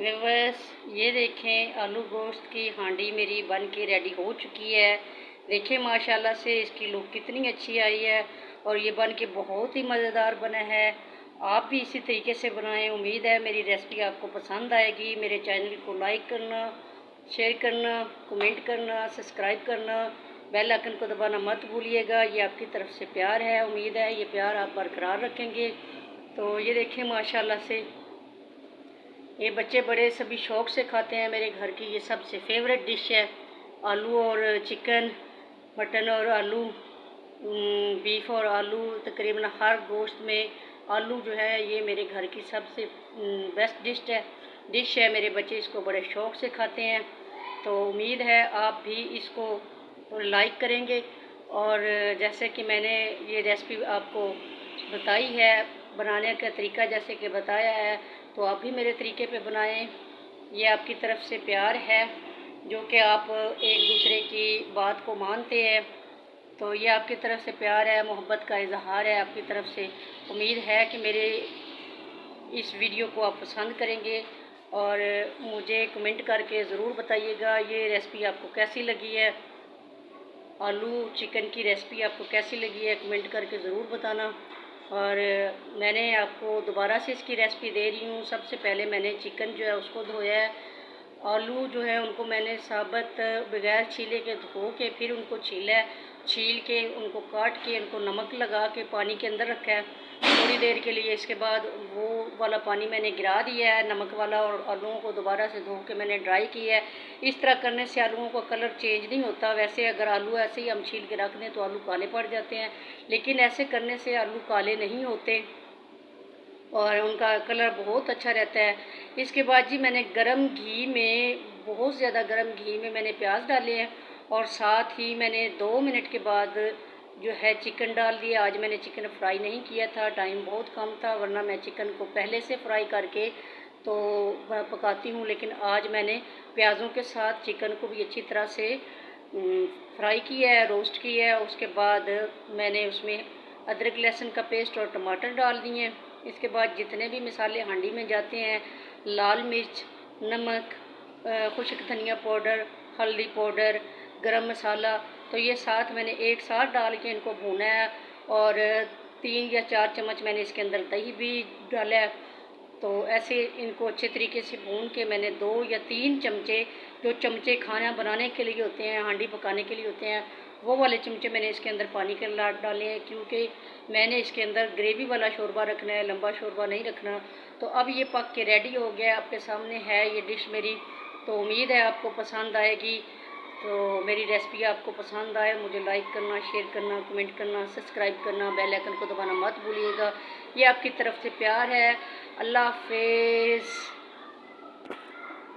Viewers, ये देखें आलू गोश्त की हांडी मेरी बन के रेडी हो चुकी है। देखें माशाल्लाह से इसकी लुक कितनी अच्छी आई है और ये बन के बहुत ही मज़ेदार बना है। आप भी इसी तरीके से बनाएं। उम्मीद है मेरी रेसिपी आपको पसंद आएगी। मेरे चैनल को लाइक करना, शेयर करना, कमेंट करना, सब्सक्राइब करना, बेल आइकन को दबाना मत भूलिएगा। ये आपकी तरफ से प्यार है। उम्मीद है ये प्यार आप बरकरार रखेंगे। तो ये देखें माशाल्लाह से ये बच्चे बड़े सभी शौक़ से खाते हैं। मेरे घर की ये सबसे फेवरेट डिश है। आलू और चिकन, मटन और आलू, बीफ और आलू, तकरीबन हर गोश्त में आलू जो है ये मेरे घर की सबसे बेस्ट डिश है। मेरे बच्चे इसको बड़े शौक़ से खाते हैं। तो उम्मीद है आप भी इसको लाइक करेंगे। और जैसे कि मैंने ये रेसिपी आपको बताई है, बनाने का तरीका जैसे कि बताया है, तो आप भी मेरे तरीके पे बनाएं। ये आपकी तरफ से प्यार है जो कि आप एक दूसरे की बात को मानते हैं। तो ये आपकी तरफ से प्यार है, मोहब्बत का इजहार है आपकी तरफ से। उम्मीद है कि मेरे इस वीडियो को आप पसंद करेंगे और मुझे कमेंट करके ज़रूर बताइएगा ये रेसिपी आपको कैसी लगी है। आलू चिकन की रेसिपी आपको कैसी लगी है, कमेंट करके ज़रूर बताना। और मैंने आपको दोबारा से इसकी रेसिपी दे रही हूँ। सबसे पहले मैंने चिकन जो है उसको धोया है। आलू जो है उनको मैंने साबुत बगैर छीले के धो के फिर उनको छीला है। छील के उनको काट के उनको नमक लगा के पानी के अंदर रखा है थोड़ी देर के लिए। इसके बाद वो वाला पानी मैंने गिरा दिया है नमक वाला, और आलूओं को दोबारा से धो के मैंने ड्राई किया है। इस तरह करने से आलूओं का कलर चेंज नहीं होता। वैसे अगर आलू ऐसे ही हम छील के रख दें तो आलू काले पड़ जाते हैं, लेकिन ऐसे करने से आलू काले नहीं होते और उनका कलर बहुत अच्छा रहता है। इसके बाद जी मैंने गरम घी में, बहुत ज़्यादा गरम घी में मैंने प्याज डाले हैं और साथ ही मैंने 2 मिनट के बाद जो है चिकन डाल दिया। आज मैंने चिकन फ्राई नहीं किया था, टाइम बहुत कम था, वरना मैं चिकन को पहले से फ्राई करके तो पकाती हूँ। लेकिन आज मैंने प्याज़ों के साथ चिकन को भी अच्छी तरह से फ्राई किया है, रोस्ट किया है। उसके बाद मैंने उसमें अदरक लहसुन का पेस्ट और टमाटर डाल दिए हैं। इसके बाद जितने भी मसाले हांडी में जाते हैं, लाल मिर्च, नमक, खुश्क धनिया पाउडर, हल्दी पाउडर, गरम मसाला, तो ये साथ मैंने एक साथ डाल के इनको भूना है। और 3 या 4 चम्मच मैंने इसके अंदर दही भी डाला है। तो ऐसे इनको अच्छे तरीके से भून के मैंने 2 या 3 चमचे, जो चमचे खाना बनाने के लिए होते हैं, हांडी पकाने के लिए होते हैं, वो वाले चमचे मैंने इसके अंदर पानी के डाले हैं, क्योंकि मैंने इसके अंदर ग्रेवी वाला शोरबा रखना है, लंबा शोरबा नहीं रखना। तो अब ये पक के रेडी हो गया, आपके सामने है ये डिश मेरी। तो उम्मीद है आपको पसंद आएगी। तो मेरी रेसिपी आपको पसंद आए, मुझे लाइक करना, शेयर करना, कमेंट करना, सब्सक्राइब करना, बेल आइकन को दबाना मत भूलिएगा। ये आपकी तरफ से प्यार है। अल्लाह हाफिज़।